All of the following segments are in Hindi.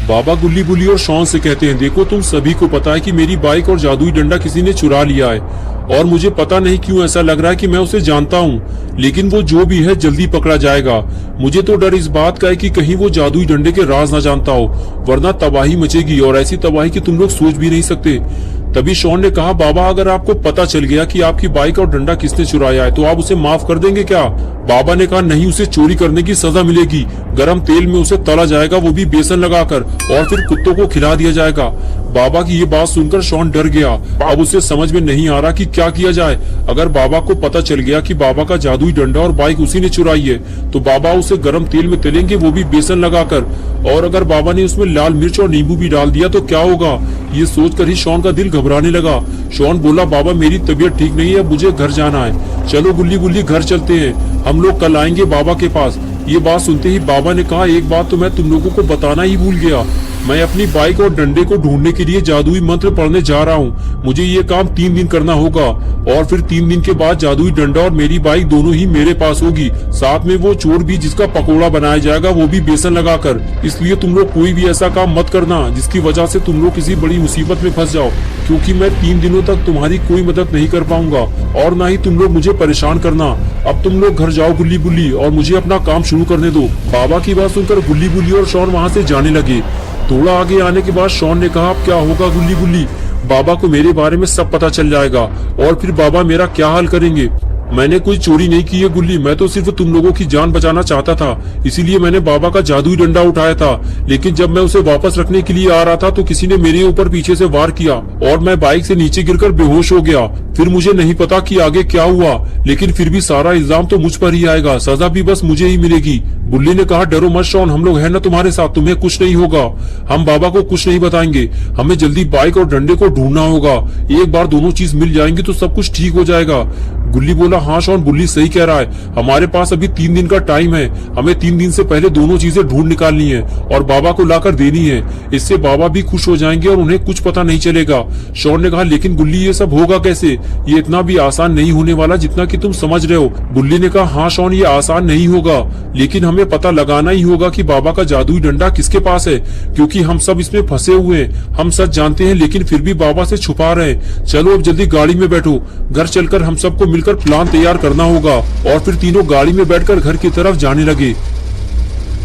बाबा गुल्ली बुल्ली और शॉन से कहते हैं, देखो तुम सभी को पता है कि मेरी बाइक और जादुई डंडा किसी ने चुरा लिया है और मुझे पता नहीं क्यों ऐसा लग रहा है कि मैं उसे जानता हूँ, लेकिन वो जो भी है जल्दी पकड़ा जाएगा। मुझे तो डर इस बात का है कि कहीं वो जादुई डंडे के राज ना जानता हो, वरना तबाही मचेगी और ऐसी तबाही की तुम लोग सोच भी नहीं सकते। तभी शॉन ने कहा, बाबा अगर आपको पता चल गया कि आपकी बाइक और डंडा किसने चुराया है तो आप उसे माफ कर देंगे क्या? बाबा ने कहा, नहीं, उसे चोरी करने की सजा मिलेगी। गरम तेल में उसे तला जाएगा, वो भी बेसन लगाकर, और फिर कुत्तों को खिला दिया जाएगा। बाबा की ये बात सुनकर शॉन डर गया। अब उसे समझ में नहीं आ रहा कि क्या किया जाए। अगर बाबा को पता चल गया कि बाबा का जादुई डंडा और बाइक उसी ने चुराई है तो बाबा उसे गरम तेल में तलेंगे, वो भी बेसन लगाकर, और अगर बाबा ने उसमें लाल मिर्च और नींबू भी डाल दिया तो क्या होगा? ये सोचकर ही शॉन का दिल घबराने लगा। शॉन बोला, बाबा मेरी तबीयत ठीक नहीं है, मुझे घर जाना है। चलो गुल्ली गुल्ली घर चलते हैं, हम लोग कल आएंगे बाबा के पास। ये बात सुनते ही बाबा ने कहा, एक बात तो मैं तुम लोगों को बताना ही भूल गया। मैं अपनी बाइक और डंडे को ढूंढने के लिए जादुई मंत्र पढ़ने जा रहा हूँ। मुझे ये काम 3 दिन करना होगा और फिर 3 दिन के बाद जादुई डंडा और मेरी बाइक दोनों ही मेरे पास होगी, साथ में वो चोर भी जिसका पकोड़ा बनाया जाएगा, वो भी बेसन लगाकर। इसलिए तुम लोग कोई भी ऐसा काम मत करना जिसकी वजह से तुम लोग किसी बड़ी मुसीबत में फंस जाओ, क्योंकि मैं 3 दिनों तक तुम्हारी कोई मदद नहीं कर पाऊंगा और न ही तुम लोग मुझे परेशान करना। अब तुम लोग घर जाओ गुल्ली बुल्ली और मुझे अपना काम शुरू करने दो। बाबा की बात सुनकर गुल्ली बुल्ली और शॉन वहाँ से जाने लगे। थोड़ा आगे आने के बाद शॉन ने कहा, अब क्या होगा गुल्ली गुल्ली? बाबा को मेरे बारे में सब पता चल जाएगा और फिर बाबा मेरा क्या हाल करेंगे? मैंने कोई चोरी नहीं की है गुल्ली, मैं तो सिर्फ तुम लोगों की जान बचाना चाहता था, इसीलिए मैंने बाबा का जादुई डंडा उठाया था। लेकिन जब मैं उसे वापस रखने के लिए आ रहा था तो किसी ने मेरे ऊपर पीछे से वार किया और मैं बाइक से नीचे गिरकर बेहोश हो गया। फिर मुझे नहीं पता कि आगे क्या हुआ, लेकिन फिर भी सारा इल्जाम तो मुझ पर ही आएगा, सजा भी बस मुझे ही मिलेगी। बुल्ली ने कहा, डरो मत शॉन, हम लोग हैं ना तुम्हारे साथ, तुम्हें कुछ नहीं होगा। हम बाबा को कुछ नहीं बताएंगे। हमें जल्दी बाइक और डंडे को ढूंढना होगा, एक बार दोनों चीज मिल जाएंगी तो सब कुछ ठीक हो जाएगा। गुल्ली बोला, हाँ शॉन, बुल्ली सही कह रहा है, हमारे पास अभी 3 दिन का टाइम है। हमें 3 दिन से पहले दोनों चीजें ढूंढ निकालनी है और बाबा को लाकर देनी है। इससे बाबा भी खुश हो जाएंगे और उन्हें कुछ पता नहीं चलेगा। शॉन ने कहा, लेकिन गुल्ली ये सब होगा कैसे? ये इतना भी आसान नहीं होने वाला जितना कि तुम समझ रहे हो। बुल्ली ने कहा, हाँ शॉन, ये आसान नहीं होगा, लेकिन हमें पता लगाना ही होगा कि बाबा का जादुई डंडा किसके पास है, क्योंकि हम सब इसमें फंसे हुए हैं। हम सच जानते हैं लेकिन फिर भी बाबा से छुपा रहे हैं। चलो अब जल्दी गाड़ी में बैठो, घर चलकर हम सबको मिलकर प्लान तैयार करना होगा। और फिर तीनों गाड़ी में बैठकर घर की तरफ जाने लगे।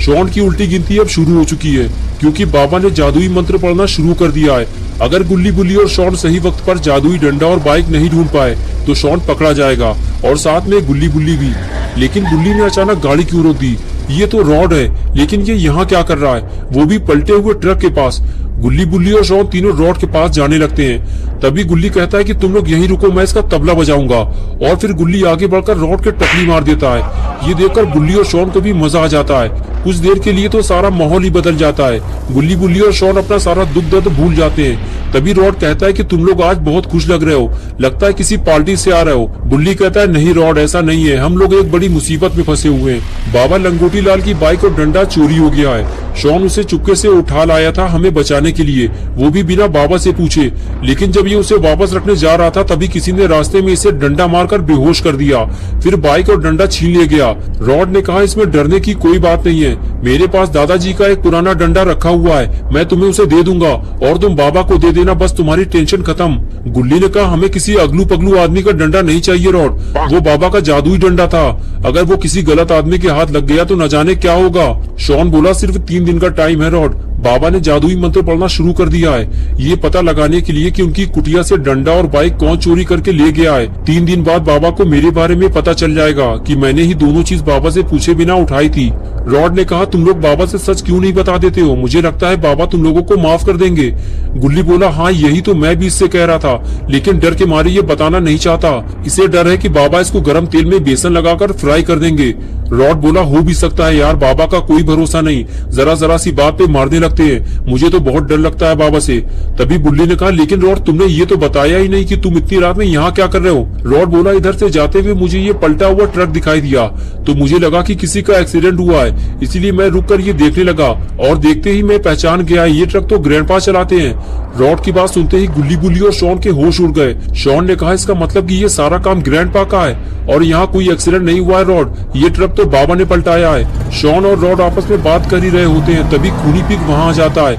शॉन की उल्टी गिनती अब शुरू हो चुकी है क्योंकि बाबा ने जादुई मंत्र पढ़ना शुरू कर दिया है। अगर गुल्ली बुल्ली और शॉन सही वक्त पर जादुई डंडा और बाइक नहीं ढूंढ पाए तो शॉन पकड़ा जाएगा और साथ में गुल्ली बुल्ली भी। लेकिन गुल्ली ने अचानक गाड़ी क्यों रोक दी? ये तो रॉड है, लेकिन ये यहाँ क्या कर रहा है, वो भी पलटे हुए ट्रक के पास। गुल्ली बुल्ली और शॉन तीनों रॉड के पास जाने लगते हैं। तभी गुल्ली कहता है कि तुम लोग यहीं रुको, मैं इसका तबला बजाऊंगा। और फिर गुल्ली आगे बढ़कर रॉड के टकली मार देता है। ये देखकर गुल्ली और शॉन को भी मजा आ जाता है। कुछ देर के लिए तो सारा माहौल ही बदल जाता है। गुल्ली बुल्ली और शॉन अपना सारा दुख दर्द भूल जाते हैं। तभी रॉड कहता है कि तुम लोग आज बहुत खुश लग रहे हो, लगता है किसी पार्टी से आ रहे हो। बुल्ली कहता है, नहीं रॉड, ऐसा नहीं है, हम लोग एक बड़ी मुसीबत में फंसे हुए हैं। बाबा लंगोटी लाल की बाइक और डंडा चोरी हो गया है। शॉन उसे चुपके से उठा लाया था हमें बचाने के लिए, वो भी बिना बाबा से पूछे। लेकिन जब ये उसे वापस रखने जा रहा था तभी किसी ने रास्ते में इसे डंडा मारकर बेहोश कर दिया। फिर बाइक और डंडा छीन लिया गया। रॉड ने कहा, इसमें डरने की कोई बात नहीं है, मेरे पास दादाजी का एक पुराना डंडा रखा हुआ है, मैं तुम्हें उसे दे दूंगा और तुम बाबा को दे देना, बस तुम्हारी टेंशन खत्म। गुल्ली ने कहा, हमें किसी अगलू पगलू आदमी का डंडा नहीं चाहिए रॉड, वो बाबा का जादुई डंडा था, अगर वो किसी गलत आदमी के हाथ लग गया तो न जाने क्या होगा। शॉन बोला, सिर्फ 3 दिन का टाइम है रॉड, बाबा ने जादुई मंत्र पढ़ना शुरू कर दिया है, ये पता लगाने के लिए कि उनकी कुटिया से डंडा और बाइक कौन चोरी करके ले गया है। 3 दिन बाद बाबा को मेरे बारे में पता चल जाएगा कि मैंने ही दोनों चीज बाबा से पूछे बिना उठाई थी। रॉड ने कहा, तुम लोग बाबा से सच क्यों नहीं बता देते हो? मुझे लगता है बाबा तुम लोगों को माफ कर देंगे। गुल्ली बोला, हाँ यही तो मैं भी इससे कह रहा था, लेकिन डर के मारे ये बताना नहीं चाहता, इसे डर है कि बाबा इसको गर्म तेल में बेसन लगाकर फ्राई कर देंगे। रॉड बोला, हो भी सकता है यार, बाबा का कोई भरोसा नहीं, जरा जरा सी बात पे मारने लगते हैं, मुझे तो बहुत डर लगता है बाबा से। तभी बुल्ली ने कहा, लेकिन रॉड तुमने ये तो बताया ही नहीं कि तुम इतनी रात में यहाँ क्या कर रहे हो? रॉड बोला, इधर से जाते हुए मुझे ये पलटा हुआ ट्रक दिखाई दिया तो मुझे लगा कि किसी का एक्सीडेंट हुआ है, इसलिए मैं रुक कर ये देखने लगा और देखते ही मैं पहचान गया, ये ट्रक तो ग्रैंडपा चलाते हैं। रॉड की बात सुनते ही गुल्ली बुल्ली और शॉन के होश उड़ गए। शॉन ने कहा, इसका मतलब कि ये सारा काम ग्रैंडपा का है और यहाँ कोई एक्सीडेंट नहीं हुआ है रॉड, ये ट्रक तो बाबा ने पलटाया है। शॉन और रॉड आपस में बात कर ही रहे होते हैं तभी खूनी पिग वहाँ आ जाता है।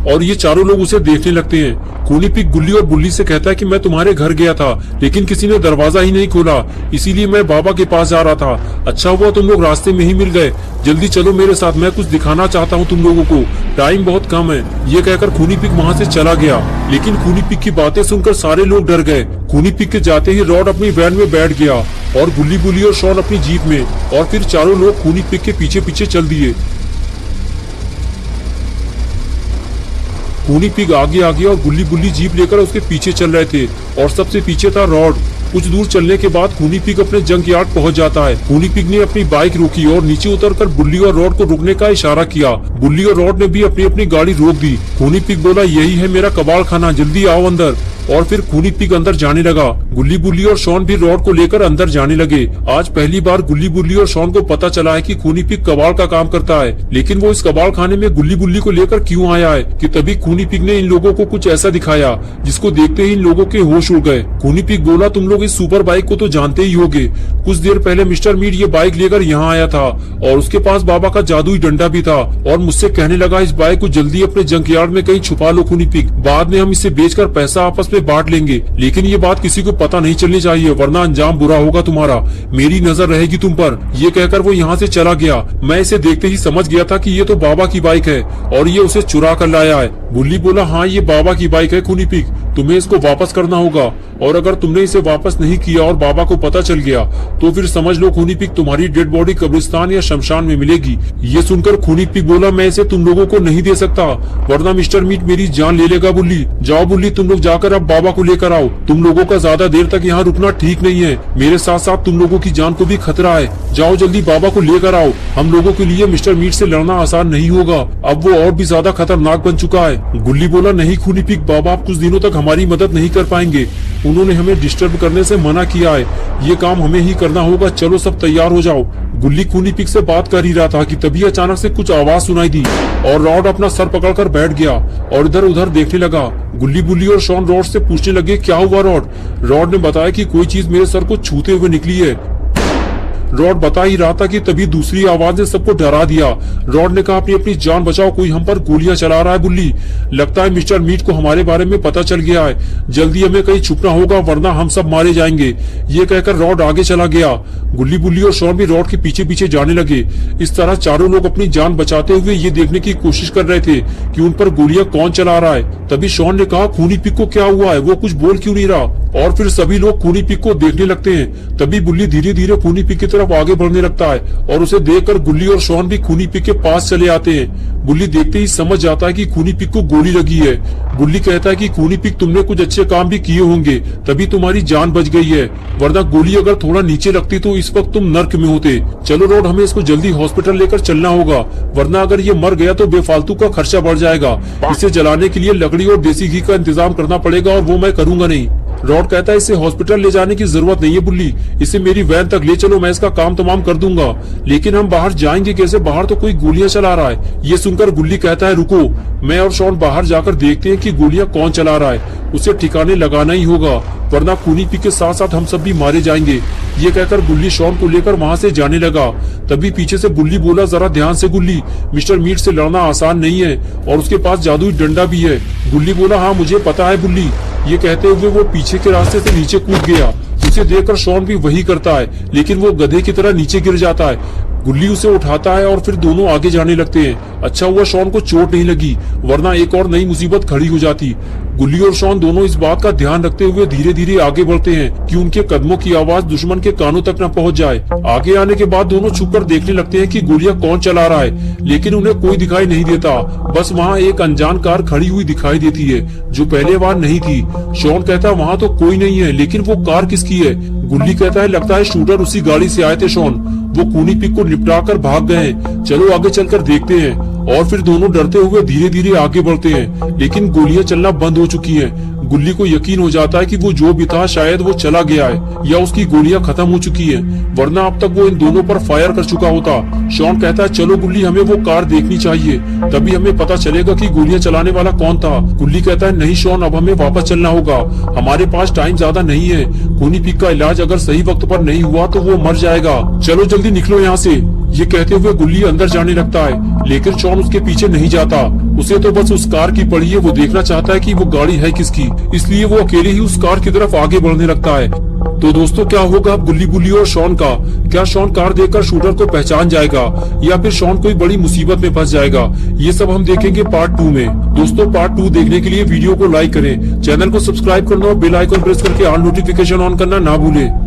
और ये चारों लोग उसे देखने लगते हैं। खूनी पिग गुल्ली और बुल्ली से कहता है कि मैं तुम्हारे घर गया था, लेकिन किसी ने दरवाजा ही नहीं खोला, इसीलिए मैं बाबा के पास जा रहा था। अच्छा हुआ तुम लोग रास्ते में ही मिल गए, जल्दी चलो मेरे साथ, मैं कुछ दिखाना चाहता हूँ तुम लोगों को, टाइम बहुत कम है। ये कहकर खूनी पिग वहाँ से चला गया, लेकिन खूनी पिग की बातें सुनकर सारे लोग डर गए। खूनी पिग के जाते ही रॉड अपनी वैन में बैठ गया और गुल्ली बुल्ली और शॉन अपनी जीप में, और फिर चारों लोग खूनी पिग के पीछे पीछे चल दिए। खूनी पिग आगे आगे और गुल्ली बुल्ली जीप लेकर उसके पीछे चल रहे थे, और सबसे पीछे था रॉड। कुछ दूर चलने के बाद खूनी पिग अपने जंक यार्ड पहुंच जाता है। खूनी पिग ने अपनी बाइक रोकी और नीचे उतरकर बुल्ली और रॉड को रुकने का इशारा किया। बुल्ली और रॉड ने भी अपनी अपनी गाड़ी रोक दी। खूनी पिग बोला, यही है मेरा कबाड़ खाना, जल्दी आओ अंदर। और फिर खूनी पिग अंदर जाने लगा। गुल्ली बुल्ली और शॉन भी रॉड को लेकर अंदर जाने लगे। आज पहली बार गुल्ली बुल्ली और शॉन को पता चला है कि खूनी पिग कबाड़ का काम करता है, लेकिन वो इस कबाड़ खाने में गुल्ली बुल्ली को लेकर क्यों आया है कि तभी खूनी पिग ने इन लोगों को कुछ ऐसा दिखाया जिसको देखते ही इन लोगों के होश उड़ गए। खूनी पिग बोला, तुम लोग इस सुपर बाइक को तो जानते ही होगे, कुछ देर पहले मिस्टर मीट ये बाइक लेकर यहाँ आया था और उसके पास बाबा का जादुई डंडा भी था, और मुझसे कहने लगा इस बाइक को जल्दी अपने जंक यार्ड में कहीं छुपा लो खूनी पिग, बाद में हम इसे बेचकर पैसा आपस में बांट लेंगे, लेकिन ये बात किसी को पता नहीं चलनी चाहिए वरना अंजाम बुरा होगा तुम्हारा, मेरी नजर रहेगी तुम पर। ये कहकर वो यहाँ से चला गया। मैं इसे देखते ही समझ गया था कि ये तो बाबा की बाइक है और ये उसे चुरा कर लाया है। बुल्ली बोला, हाँ ये बाबा की बाइक है खूनी पिग, तुम्हें इसको वापस करना होगा, और अगर तुमने इसे वापस नहीं किया और बाबा को पता चल गया तो फिर समझ लो खूनी पिग तुम्हारी डेड बॉडी कब्रिस्तान या शमशान में मिलेगी। ये सुनकर खूनी पिग बोला, मैं इसे तुम लोगों को नहीं दे सकता वरना मिस्टर मीट मेरी जान ले लेगा। बुल्ली, जाओ बुल्ली, तुम लोग जाकर अब बाबा को लेकर आओ, तुम लोगों का ज्यादा देर तक यहाँ रुकना ठीक नहीं है, मेरे साथ साथ तुम लोगों की जान को भी खतरा है, जाओ जल्दी बाबा को लेकर आओ, हम लोगों के लिए मिस्टर मीट से लड़ना आसान नहीं होगा, अब वो और भी ज्यादा खतरनाक बन चुका है। गुल्ली बोला, नहीं खूनी पिग, बाबा आप कुछ दिनों तक हमारी मदद नहीं कर पाएंगे, उन्होंने हमें डिस्टर्ब करने से मना किया है, ये काम हमें ही करना होगा, चलो सब तैयार हो जाओ। गुल्ली खूनी पिग से बात कर ही रहा था कि तभी अचानक से कुछ आवाज सुनाई दी और रॉड अपना सर पकड़कर बैठ गया और इधर उधर देखने लगा। गुल्ली बुल्ली और शॉन रॉड से पूछने लगे, क्या हुआ रॉड? रॉड ने बताया कि कोई चीज मेरे सर को छूते हुए निकली है। रॉड बता ही रहा था कि तभी दूसरी आवाज ने सबको डरा दिया। रॉड ने कहा, अपनी अपनी जान बचाओ, कोई हम पर गोलियां चला रहा है बुल्ली, लगता है मिस्टर मीट को हमारे बारे में पता चल गया है, जल्दी हमें कहीं छुपना होगा वरना हम सब मारे जाएंगे। ये कहकर रॉड आगे चला गया। गुल्ली बुल्ली और शॉन भी रॉड के पीछे पीछे जाने लगे। इस तरह चारों लोग अपनी जान बचाते हुए ये देखने की कोशिश कर रहे थे कि उन पर गोलियां कौन चला रहा है। तभी शॉन ने कहा, खूनी पिग को क्या हुआ है, वो कुछ बोल क्यों नहीं रहा? और फिर सभी लोग खूनी पिग को देखने लगते हैं। तभी बुल्ली धीरे धीरे खूनी पिग की तरफ आगे बढ़ने लगता है और उसे देखकर गुल्ली और शॉन भी खूनी पिग के पास चले आते हैं। बुल्ली देखते ही समझ जाता है कि खूनी पिग को गोली लगी है। बुल्ली कहता है कि खूनी पिग, तुमने कुछ अच्छे काम भी किए होंगे तभी तुम्हारी जान बच गई है, वरना गोली अगर थोड़ा नीचे लगती तो इस वक्त तुम नर्क में होते। चलो रॉड, हमें इसको जल्दी हॉस्पिटल लेकर चलना होगा, वरना अगर ये मर गया तो बेफालतू का खर्चा बढ़ जाएगा। इसे जलाने के लिए लकड़ी और देसी घी का इंतजाम करना पड़ेगा और वो मैं करूंगा नहीं। रॉड कहता है, इसे हॉस्पिटल ले जाने की जरूरत नहीं है बुल्ली, इसे मेरी वैन तक ले चलो, मैं इसका काम तमाम कर दूंगा, लेकिन हम बाहर जाएंगे कैसे? बाहर तो कोई गोलियां चला रहा है। ये सुनकर गुल्ली कहता है, रुको, मैं और शॉन बाहर जाकर देखते हैं कि गोलियां कौन चला रहा है, उसे ठिकाने लगाना ही होगा वरना खूनी पिग के साथ साथ हम सब भी मारे जाएंगे। ये कहकर गुल्ली शॉन को लेकर वहाँ से जाने लगा। तभी पीछे से बुल्ली बोला, जरा ध्यान से गुल्ली, मिस्टर मीट से लड़ना आसान नहीं है और उसके पास जादुई डंडा भी है। गुल्ली बोला, हाँ मुझे पता है बुल्ली। ये कहते हुए वो पीछे के रास्ते से नीचे कूद गया। उसे देखकर शॉन भी वही करता है, लेकिन वो गधे की तरह नीचे गिर जाता है। गुल्ली उसे उठाता है और फिर दोनों आगे जाने लगते हैं। अच्छा हुआ शॉन को चोट नहीं लगी, वरना एक और नई मुसीबत खड़ी हो जाती। गुल्ली और शॉन दोनों इस बात का ध्यान रखते हुए धीरे धीरे आगे बढ़ते हैं कि उनके कदमों की आवाज दुश्मन के कानों तक न पहुंच जाए। आगे आने के बाद दोनों छुपकर देखने लगते हैं कि गोलियां कौन चला रहा है, लेकिन उन्हें कोई दिखाई नहीं देता। बस वहाँ एक अनजान कार खड़ी हुई दिखाई देती है जो पहले बार नहीं थी। शॉन कहता है, वहाँ तो कोई नहीं है, लेकिन वो कार किसकी है? गुल्ली कहता है, लगता है शूटर उसी गाड़ी से आए थे शॉन, वो खूनी पिग को निपटा कर भाग गए। चलो आगे चलकर देखते हैं। और फिर दोनों डरते हुए धीरे धीरे आगे बढ़ते हैं, लेकिन गोलियां चलना बंद हो चुकी हैं। गुल्ली को यकीन हो जाता है कि वो जो भी था शायद वो चला गया है या उसकी गोलियां खत्म हो चुकी हैं, वरना अब तक वो इन दोनों पर फायर कर चुका होता। शॉन कहता है, चलो गुल्ली, हमें वो कार देखनी चाहिए, तभी हमें पता चलेगा कि गोलियां चलाने वाला कौन था। गुल्ली कहता है, नहीं शॉन, अब हमें वापस चलना होगा, हमारे पास टाइम ज्यादा नहीं है। खूनी पिग का इलाज अगर सही वक्त पर नहीं हुआ तो वो मर जाएगा, चलो जल्दी निकलो यहाँ से। ये कहते हुए गुल्ली अंदर जाने लगता है, लेकिन शॉन उसके पीछे नहीं जाता। उसे तो बस उस कार की पड़ी है, वो देखना चाहता है कि वो गाड़ी है किसकी, इसलिए वो अकेले ही उस कार की तरफ आगे बढ़ने लगता है। तो दोस्तों, क्या होगा अब गुल्ली बुल्ली और शॉन का? क्या शॉन कार देखकर शूटर को पहचान जाएगा या फिर शॉन कोई बड़ी मुसीबत में फंस जाएगा? ये सब हम देखेंगे पार्ट 2 में। दोस्तों, पार्ट 2 देखने के लिए वीडियो को लाइक करें, चैनल को सब्सक्राइब करना और बेल आइकन प्रेस करके ऑल नोटिफिकेशन ऑन करना ना भूलें।